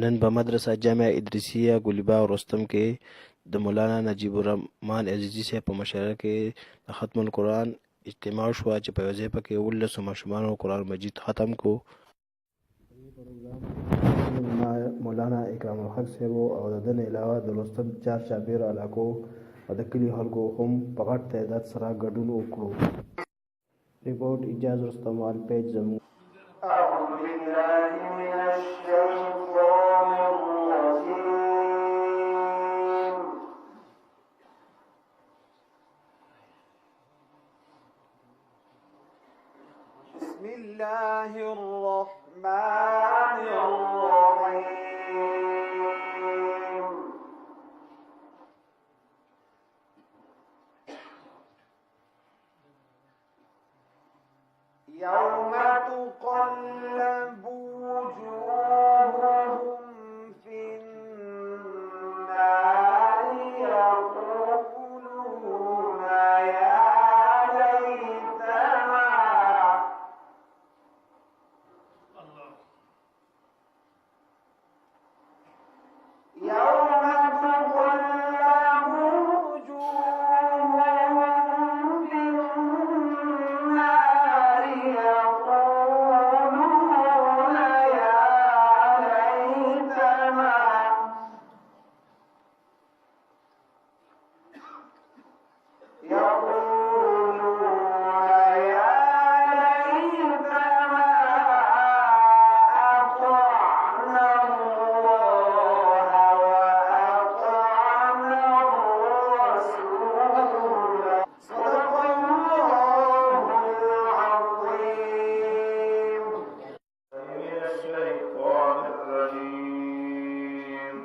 نن په مدرسه جامعه ادریسیه ګلبا رستم کې د مولانا نجیب الرحمن عزیزي صاحب په مشاعره کې د ختم القرآن اجتماع شوه چې په یو ځای کې 19 ماشومانو قرآن مجید ختم کو. مولانا اکرام الحق صاحب او د دې علاوه د رستم چاپیر علاقو او د کلي خلکو هم په غټ تعداد سره ګډون وکړو. ریپورټ اجازه رستم وال پیج زموږ. أعوذ بالله من الشيطان الرجيم. بسم الله الرحمن الرحيم. يوم تقلب وجوههم في النار يقولون يا ليتنا يوم تقلب وجوههم في النار يقولون يا ليتنا أطعنا الله وأطعنا الرسول. صدق الله العظيم. من الشيطان الرجيم.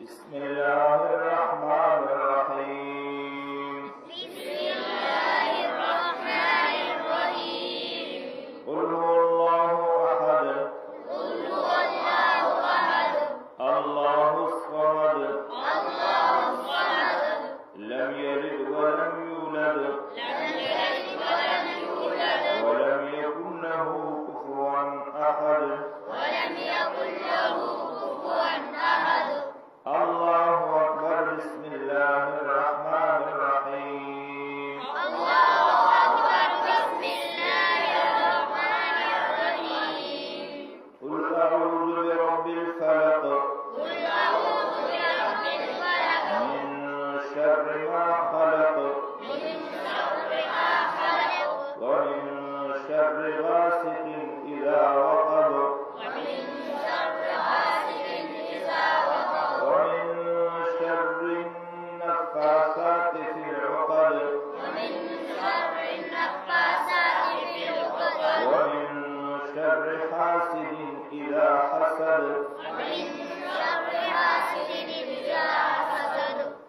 بسم الله الرحمن الرحيم. قل هو الله أحد الله الصمد لم يلد ولم يولد ولم يكن له كفوا أحد. الله أكبر. بسم الله الرحمن الرحيم. قل أعوذ برب الفلق من شر ما خلق ومن شر غاسق إذا وقب ومن شر النفاثات في العقد ومن شر حاسد إذا حسد.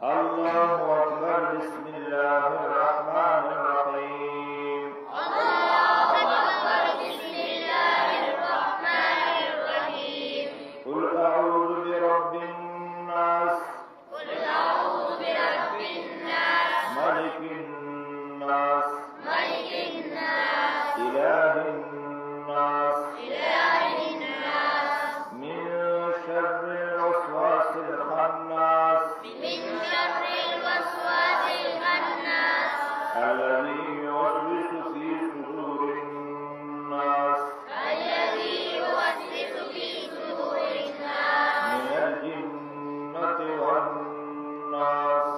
الله أكبر. بسم الله الرحمن الرحيم. قل أعوذ برب الناس ملك الناس إله الناس من شر الوسواس الخناس الذي يوسوس في صدور الناس من الجنة والناس.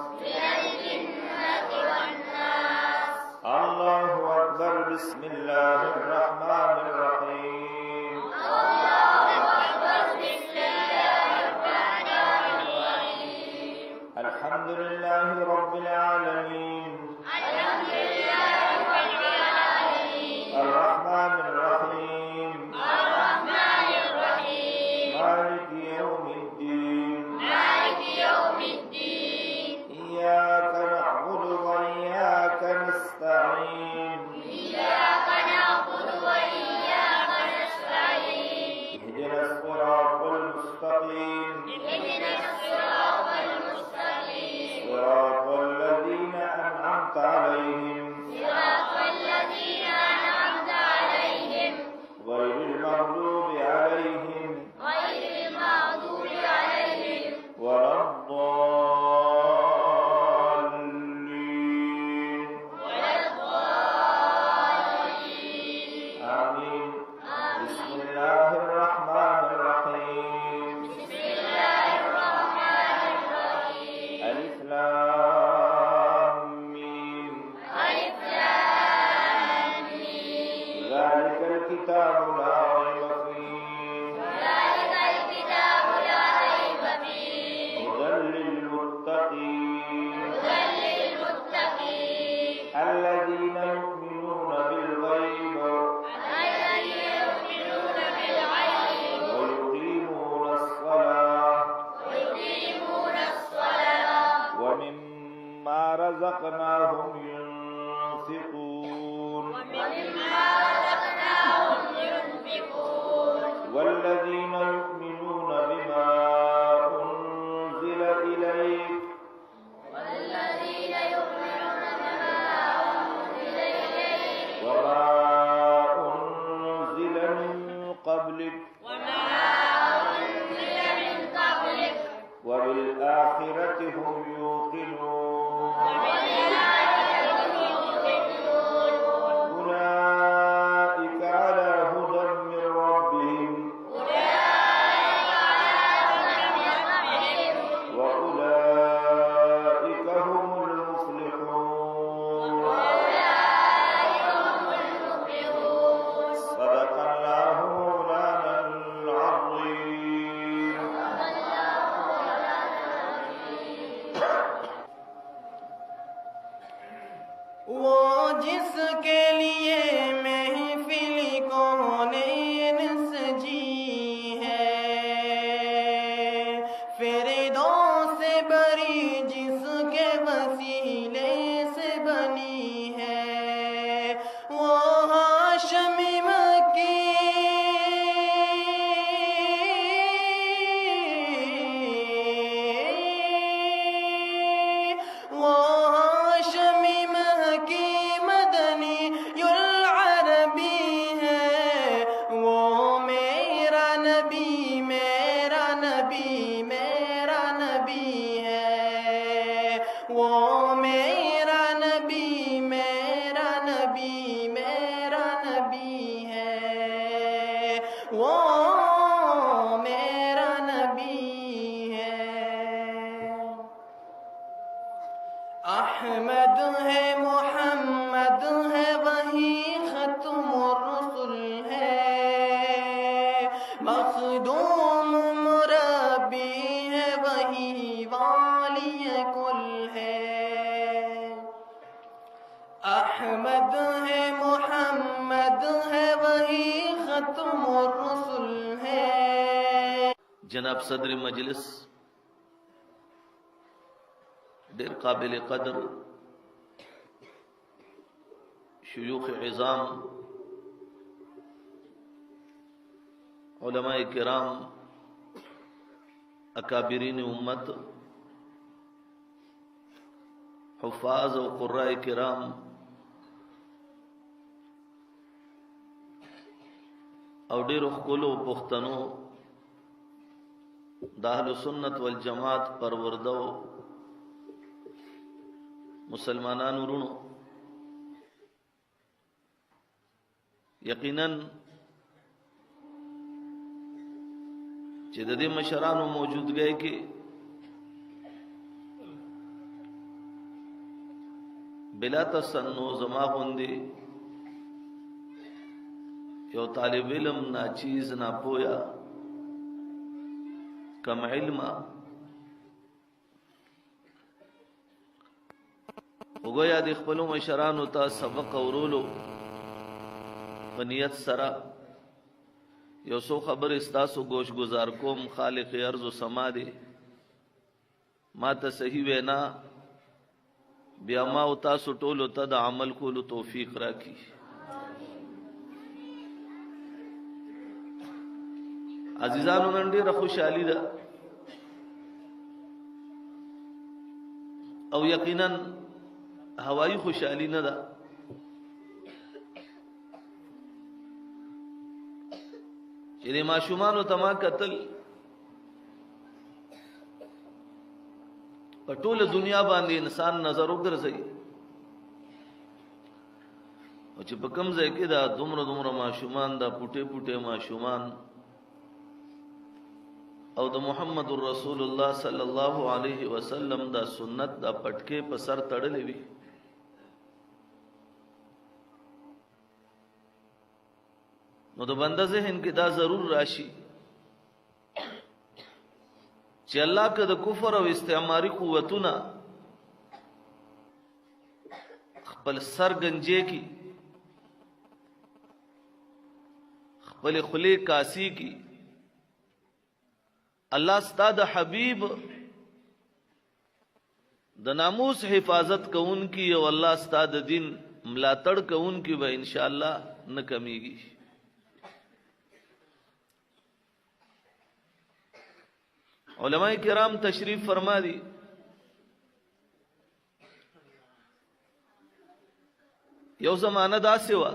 الله أكبر. بسم الله الرحمن الرحيم. الحمد لله رب العالمين الرحمن الرحيم مالك يوم الدين إياك نعبد وإياك نستعين اهدنا الصراط المستقيم صراط الذين أنعمت عليهم الكتاب لا ريب فيه هدى للمتقين الذين يؤمنون بالغيب ويقيمون الصلاة ومما رزقناهم ينفقون والذين يؤمنون بما أنزل إليك وما أنزل من قبلك وبالآخرة هم يوقنون أولئك على هدى من ربهم وأولئك هم المفلحون صدق الله مولانا العظيم. وہ جس کے لیے محفل کونین سجی ہے، فردوس بری جس کے وسیلے سے بنی ہے، وہ ہاشم مکی وہ میرا نبی میرا نبی میرا نبی ہے، وہ میرا نبی ہے، احمد ہے محمد ہے وہی ختم الرسل ہے، مخدوم مربی ہے وہی والی کل ہے، احمد ہے محمد ہے وہی ختم الرسل ہے۔ جناب صدر مجلس، ډیر قابل قدر شیوخ عظام، علماء کرام، اکابرین امت، حفاظ و قراء کرام، او ډیرو ښکلو پښتنو د اهل سنت والجماعت پروردو مسلمانانو ورونو، یقیناً چې د دې مشرانو موجودګۍ کې بلا تسنو زما غوندې یو طالب علم ناچیز ناپویا کم علم وګویا د خپلو مشرانو ته سبق اورولو په نیت سره یو څو خبرې ستاسو گوش گزار کوم. خالق ارض و سما دی ما ته صحیح وینا بیا ما او تاسو ټولو ته د عمل کولو توفیق راکړي. عزیزانو، نن ډېره خوشحالي ده او یقینا هوایی خوشحالي نه ده، چې د ماشومانو ته ما کتل په ټوله دنیا باندې انسان نظر وګرځي او چې په کوم ځای کې دا دومره ماشومان، دا پوټې پوټې ماشومان او د محمد رسول الله صلی الله علیه وسلم دا سنت دا پټکې په سر تړلې وي، نو د بنده ذهن کې دا ضرور راشي چې الله که د کفر او استعماري قوتونه خپل سر گنجې کی خپل خلی کاسی کی الله ستا د حبیب د ناموس حفاظت کون کی او الله ستا د دین ملاتړ کون کی به ان شاء الله نه کمیږي علماء کرام تشریف فرما دی یو زمانہ داسې وه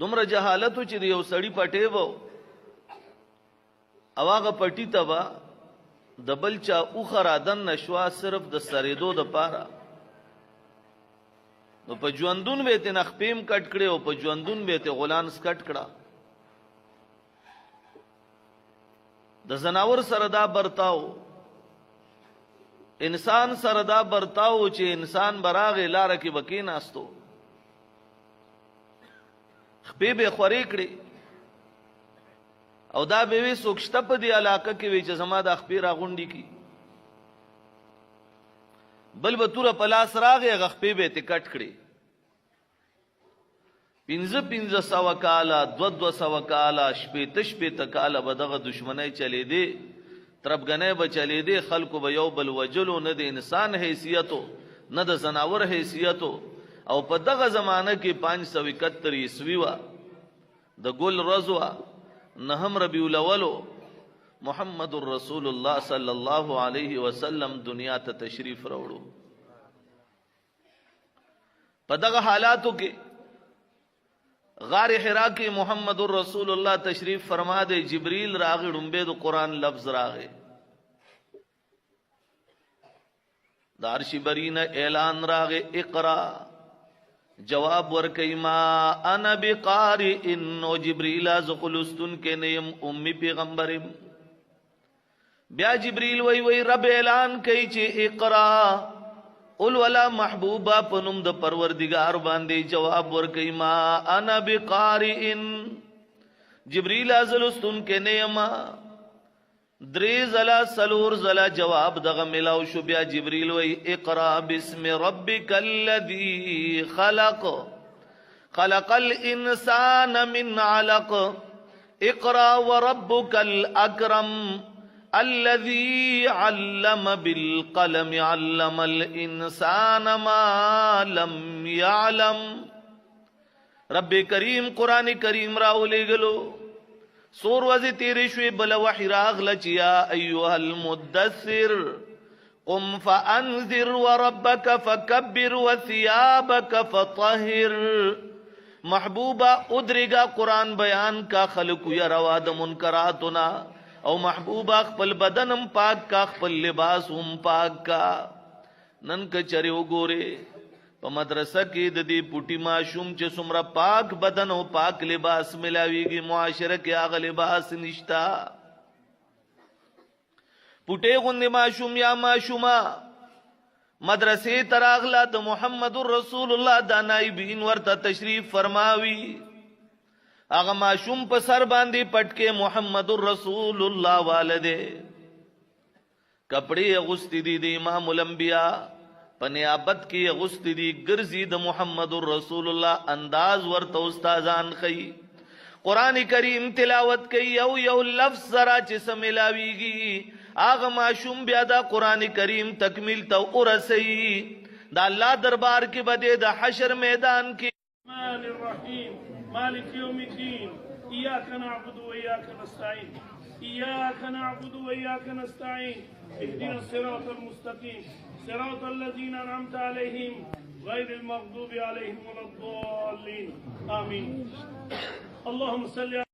دومره جهالت چې یو سړی پټې وو او هغه پټی ته به د بل چا اوښه رادن نشوه صرف د سریدو دپاره نو په ژوندون به یې ترې نه خپې هم کټ کړې او په ژوندون به یې ترې غولانس کټ کړه د زناور سره دا برتاو انسان سره دا برتاو چې انسان براغې لاره کې به کېناستو خپې به یې خورې کړې او دا به وی څوک شته په دې علاقه کې وی چې زما د خپې راغونډي کی بل به توره په لاس راغی هغه خپې به یې کټ کړې 500 کاله 200 کاله شپېته کاله به دغه دشمنی چلېدې تربګنۍ به چلېدې خلکو به یو بل وجلو نه د انسان حیثیتو نه د زناور حیثیتو او په دغه زمانه کې 571 عیسوي وه د ګل ورځ وه نهم ربیع الاول محمد رسول الله صلی الله علیه وسلم دنیا ته تشریف راوړو په دغه حالاتو کې غار حرا کې محمد رسول الله تشریف فرما دے جبریل راغی ډمبه د قران لفظ راغی د عرش برینه اعلان راغی اقرا جواب ورکئی ما انا بقارئ انو جبریل از خلستن کے نیم امی پیغمبرم بیا جبریل وی رب اعلان کئی چه اقرا قل ولا محبوبا پنم د پروردگار باندې جواب ورکئی ما انا بقارئ جبریل ازلستن کے نیما دری زلا سلور زلا جواب دغه ملاو شو بیا جبریل وی اقرا بسم ربک الذی خلق خلق الانسان من علق اقرا وربک الاکرم الذي علم بالقلم علم الانسان ما لم يعلم رب کریم قرآن کریم راولے گلو سور وزی تیرے شوی بلا وحی راغل چیا ایوہ المدثر قم فانذر وربک فکبر وثیابک فطہر محبوبہ ادرگا قرآن بیان کا خلق یرواد منکراتنا او محبوبہ خپل بدنم پاک کا خپل لباس هم پاک کا نن کچره وګوره په مدرسه کې د دې پټي ماشوم چې څومره پاک بدن او پاک لباس ملاويږي معاشره کې هغه لباس نشتا پټي غوندې ماشوم یا ماشوما مدرسې تراغلا د محمد رسول الله د نائبین ورته تشریف فرماوي اغه ماشوم په سر باندې پټکه محمد رسول الله والده کپڑے اغستی دی د امام الانبیاء پنیابت کی اغستی دی ګرځي د محمد رسول الله انداز ورته استادان خي قران کریم تلاوت کوي یو لفظ زرا چې سملاويږي اغه ماشوم بیا د قران کریم تکمیل ته ورسي د الله دربار کې بده د حشر میدان کې الرحمن الرحیم مالك يوم الدين إياك نعبد وإياك نستعين إياك نعبد وإياك نستعين اهدنا الصراط المستقيم صراط الذين أنعمت عليهم غير المغضوب عليهم ولا الضالين آمين اللهم صل